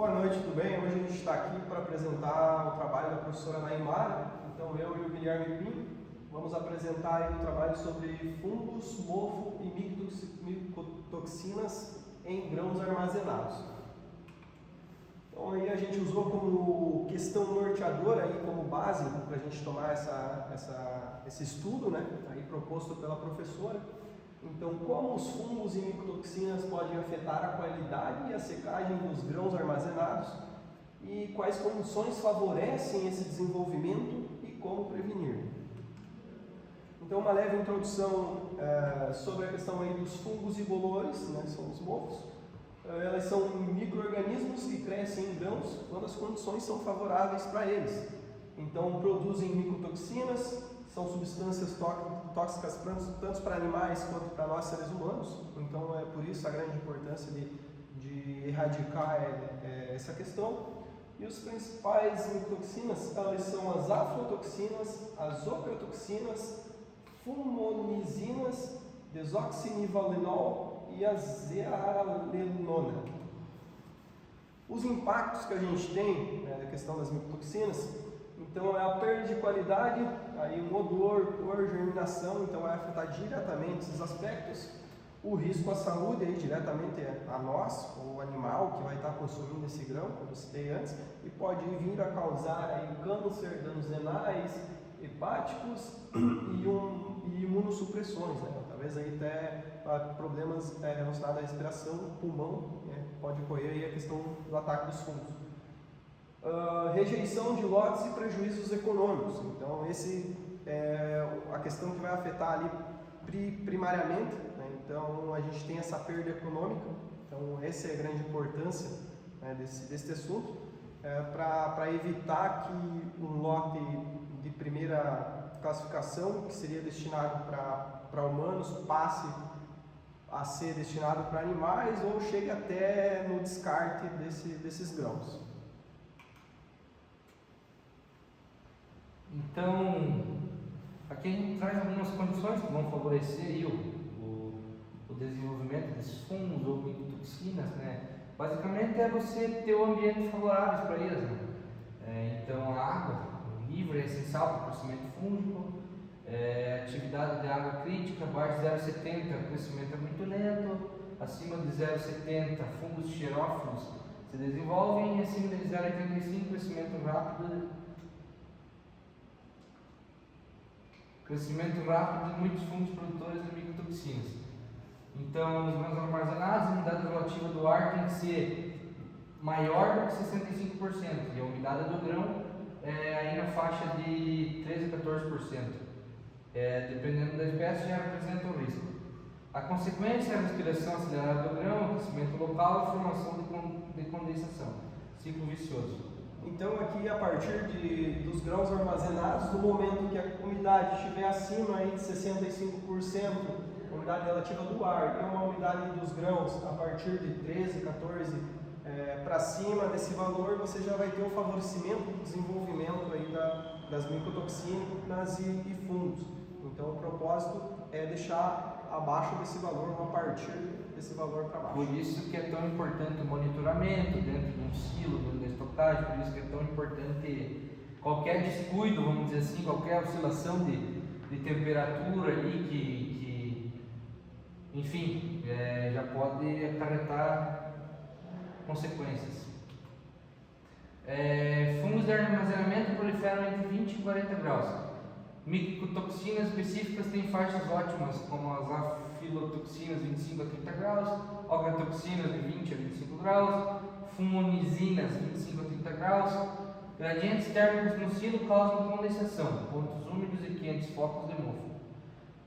Boa noite, tudo bem? Hoje a gente está aqui para apresentar o trabalho da professora Naimara. Então eu e o Guilherme Pinho vamos apresentar aí um trabalho sobre fungos, mofo e micotoxinas em grãos armazenados. Então aí a gente usou como questão norteadora aí como base para a gente tomar esse estudo, né? Aí proposto pela professora. Então, como os fungos e micotoxinas podem afetar a qualidade e a secagem dos grãos armazenados e quais condições favorecem esse desenvolvimento e como prevenir. Então, uma leve introdução sobre a questão aí dos fungos e bolores, né, são os mofos. Elas são micro-organismos que crescem em grãos quando as condições são favoráveis para eles. Então, produzem micotoxinas, são substâncias tóxicas tanto para animais quanto para nós seres humanos. Então é por isso a grande importância de erradicar essa questão. E os principais micotoxinas, elas são as aflatoxinas, as ochratoxinas, fumonizinas, desoxinivalenol e a zearalenona. Os impactos que a gente tem na questão das micotoxinas, então é a perda de qualidade, aí um odor, cor, germinação, então vai afetar diretamente esses aspectos. O risco à saúde aí diretamente a nós, o animal que vai estar consumindo esse grão, como eu citei antes, e pode vir a causar aí câncer, danos renais, hepáticos e imunossupressões, né? Talvez aí até problemas relacionados à respiração, pulmão, né? Pode ocorrer aí a questão do ataque dos fungos. Rejeição de lotes e prejuízos econômicos. Então, esse é a questão que vai afetar ali primariamente, né? Então, a gente tem essa perda econômica. Então, essa é a grande importância, né, desse assunto, para evitar que um lote de primeira classificação, que seria destinado para humanos, passe a ser destinado para animais ou chegue até no descarte desses grãos. Então, aqui a gente traz algumas condições que vão favorecer aí o desenvolvimento desses fungos ou micotoxinas, né? Basicamente é você ter o ambiente favorável para eles, né? Então, a água livre é essencial para o crescimento fúngico, atividade de água crítica, abaixo de 0,70 o crescimento é muito lento, acima de 0,70 fungos xerófilos se desenvolvem e acima de 0,85 crescimento rápido de muitos fungos produtores de micotoxinas. Então, nos grãos armazenados, a umidade relativa do ar tem que ser maior do que 65%, e a umidade do grão é aí na faixa de 13% a 14%. Dependendo da espécie, já representa um risco. A consequência é a respiração acelerada do grão, aquecimento local e formação de condensação. Ciclo vicioso. Então, aqui a partir dos grãos armazenados, no momento que a umidade estiver acima aí de 65%, a umidade relativa do ar, e uma umidade dos grãos a partir de 13, 14 para cima desse valor, você já vai ter um favorecimento do desenvolvimento aí das micotoxinas e fungos. Então, o propósito é deixar abaixo desse valor, ou a partir desse valor para baixo. Por isso que é tão importante o monitoramento dentro de um silo, dentro da estocagem, por isso que é tão importante qualquer descuido, vamos dizer assim, qualquer oscilação de temperatura ali que enfim, já pode acarretar consequências. Fungos de armazenamento proliferam entre 20 e 40 graus. Micotoxinas específicas têm faixas ótimas, como as aflatoxinas 25 a 30 graus, ochratoxinas de 20 a 25 graus, fumonizinas 25 a 30 graus. Gradientes térmicos no silo causam condensação, pontos úmidos e quentes, focos de mofo.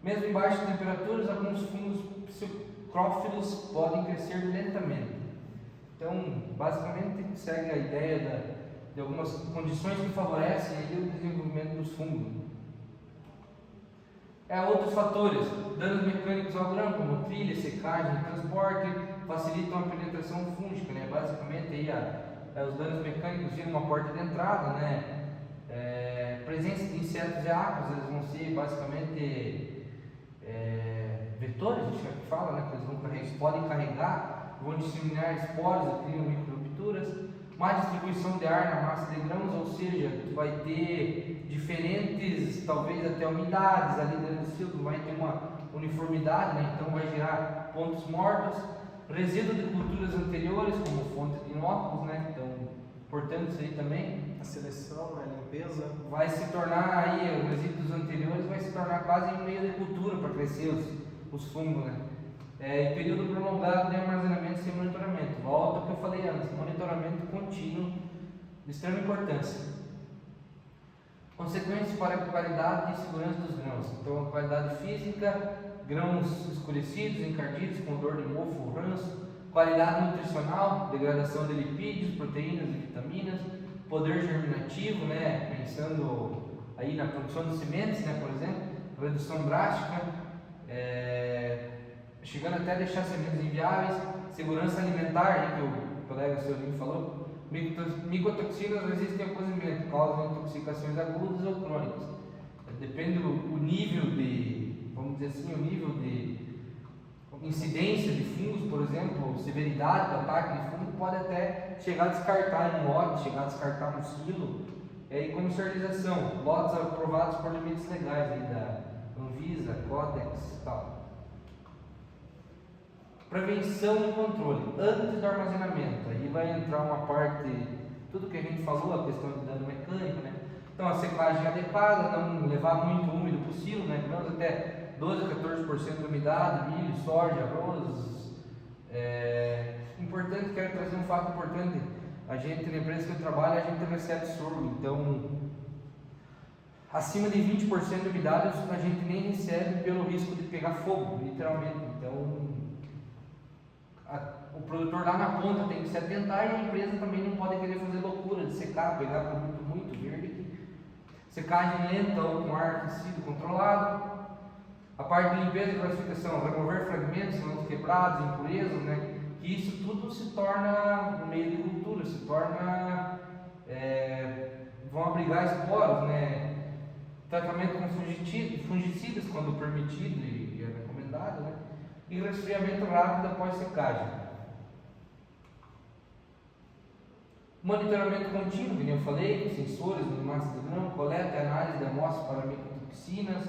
Mesmo em baixas temperaturas, alguns fungos psicrófilos podem crescer lentamente. Então, basicamente, segue a ideia de algumas condições que favorecem o desenvolvimento dos fungos. Outros fatores, danos mecânicos ao grão, como trilha, secagem, transporte, facilitam a penetração fúngica, né? Basicamente, aí, os danos mecânicos viram uma porta de entrada, né? Presença de insetos e ácaros, eles vão ser basicamente vetores, a gente fala, né? Que eles podem carregar, vão disseminar esporos e criam microrupturas. má distribuição de ar na massa de grãos, ou seja, tu vai ter diferentes, talvez até umidades ali dentro do silo, tu vai ter uma uniformidade, né? Então vai gerar pontos mortos, resíduo de culturas anteriores, como fonte de inóculos, né? Então, importante isso aí também. A seleção, né? A limpeza. Vai se tornar aí, os resíduos anteriores vai se tornar quase um meio de cultura para crescer os fungos, né? E período prolongado de armazenamento sem monitoramento. Volta ao que eu falei antes, monitoramento contínuo de extrema importância. Consequências para a qualidade e segurança dos grãos. Então, a qualidade física, grãos escurecidos, encardidos, com dor de mofo, ranço. Qualidade nutricional, degradação de lipídios, proteínas e vitaminas. Poder germinativo, né? Pensando aí na produção de sementes, né? Por exemplo, redução drástica, chegando até a deixar sementes inviáveis. Segurança alimentar, né? Que o colega Solinho falou. Micotoxinas resistem ao cozimento, causam intoxicações agudas ou crônicas. Depende do nível de, vamos dizer assim, o nível de incidência de fungos, por exemplo, severidade do ataque de fungo, pode até chegar a descartar em lote, chegar a descartar no silo. E comercialização, lotes aprovados por limites legais aí da Anvisa, Codex e tal. Prevenção e controle, antes do armazenamento, aí vai entrar uma parte, tudo que a gente falou, a questão de dano mecânico, né? Então a secagem adequada, não levar muito úmido para o silo, né? Grãos até 12 a 14% de umidade, milho, soja, arroz. Importante, quero trazer um fato importante, a gente, na empresa que eu trabalho, a gente recebe sorgo, então acima de 20% de umidade a gente nem recebe pelo risco de pegar fogo, literalmente. Então o produtor lá na ponta tem que se atentar e a empresa também não pode querer fazer loucura de secar, pegar produto muito verde. Secagem lenta ou com ar aquecido controlado. A parte de limpeza e classificação, remover fragmentos, não quebrados, impurezas, né? Que isso tudo se torna no meio de cultura, se torna, vão abrigar esporos, né? Tratamento com fungicidas quando permitido e é recomendado, né? E resfriamento rápido após secagem. Monitoramento contínuo, como eu falei, com sensores de massa de grão, coleta e análise de amostras para micotoxinas.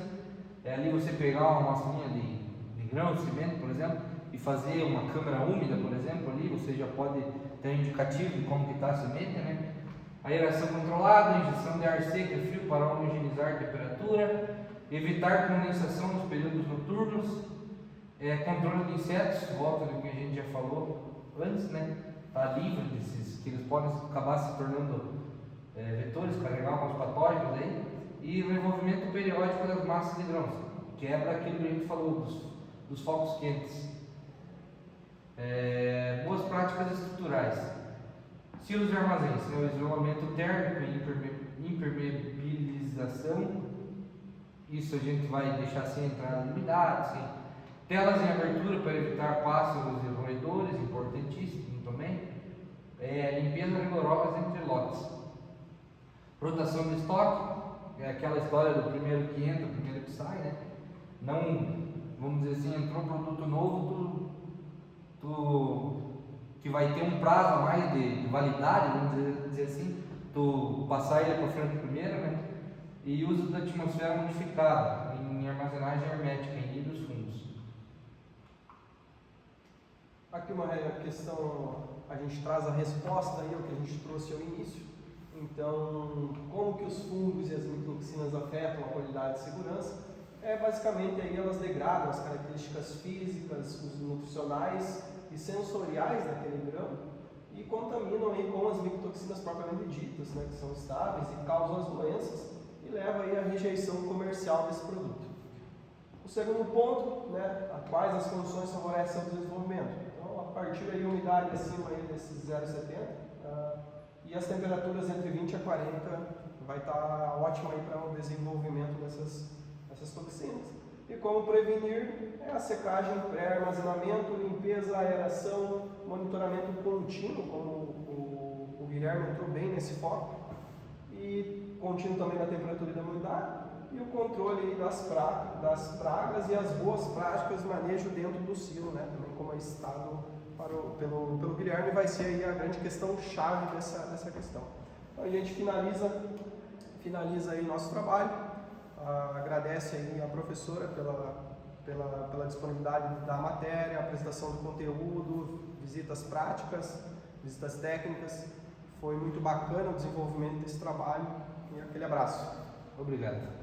Ali você pegar uma amostrinha de grão, de cimento, por exemplo, e fazer uma câmara úmida, por exemplo, ali você já pode ter um indicativo de como está a semente, né? Aeração controlada, injeção de ar seco e frio para homogeneizar a temperatura, evitar condensação nos períodos noturnos, controle de insetos, volta do que a gente já falou antes, né? Está livre desses, que eles podem acabar se tornando vetores, carregar alguns patógenos aí, e o envolvimento periódico das massas de grãos, quebra aquilo que a gente falou dos focos quentes. Boas práticas estruturais, silos de armazéns, né? O isolamento térmico e impermeabilização, isso a gente vai deixar sem entrada de umidade, sem telas em abertura para evitar pássaros e roedores, importantíssimo também. Limpeza rigorosa entre lotes. Rotação de estoque, é aquela história do primeiro que entra, primeiro que sai, né? Não, vamos dizer assim, entrou um produto novo, que vai ter um prazo a mais de validade, vamos dizer assim, tu passar ele para frente primeiro, né? E uso da atmosfera modificada em armazenagem hermética em livros fungos. Aqui uma questão, a gente traz a resposta aí ao que a gente trouxe ao início. Então, como que os fungos e as micotoxinas afetam a qualidade e segurança? Basicamente aí elas degradam as características físicas, os nutricionais e sensoriais daquele grão e contaminam aí com as micotoxinas propriamente ditas, né, que são estáveis e causam as doenças e leva aí à rejeição comercial desse produto. O segundo ponto, né, quais as condições favorecem o desenvolvimento. Então, a partir aí umidade acima aí desses 0,70 e as temperaturas entre 20 a 40 vai estar ótimo aí para o desenvolvimento dessas toxinas. E como prevenir a secagem, pré-armazenamento, limpeza, aeração, monitoramento contínuo, como o Guilherme entrou bem nesse foco, e contínuo também da temperatura e da umidade, e o controle das pragas e as boas práticas de manejo dentro do silo, né? Também como é estado pelo Guilherme vai ser aí a grande questão chave dessa questão. Então a gente finaliza aí nosso trabalho, agradece aí a professora pela disponibilidade da matéria, apresentação do conteúdo, visitas práticas, visitas técnicas. Foi muito bacana o desenvolvimento desse trabalho e aquele abraço. Obrigado.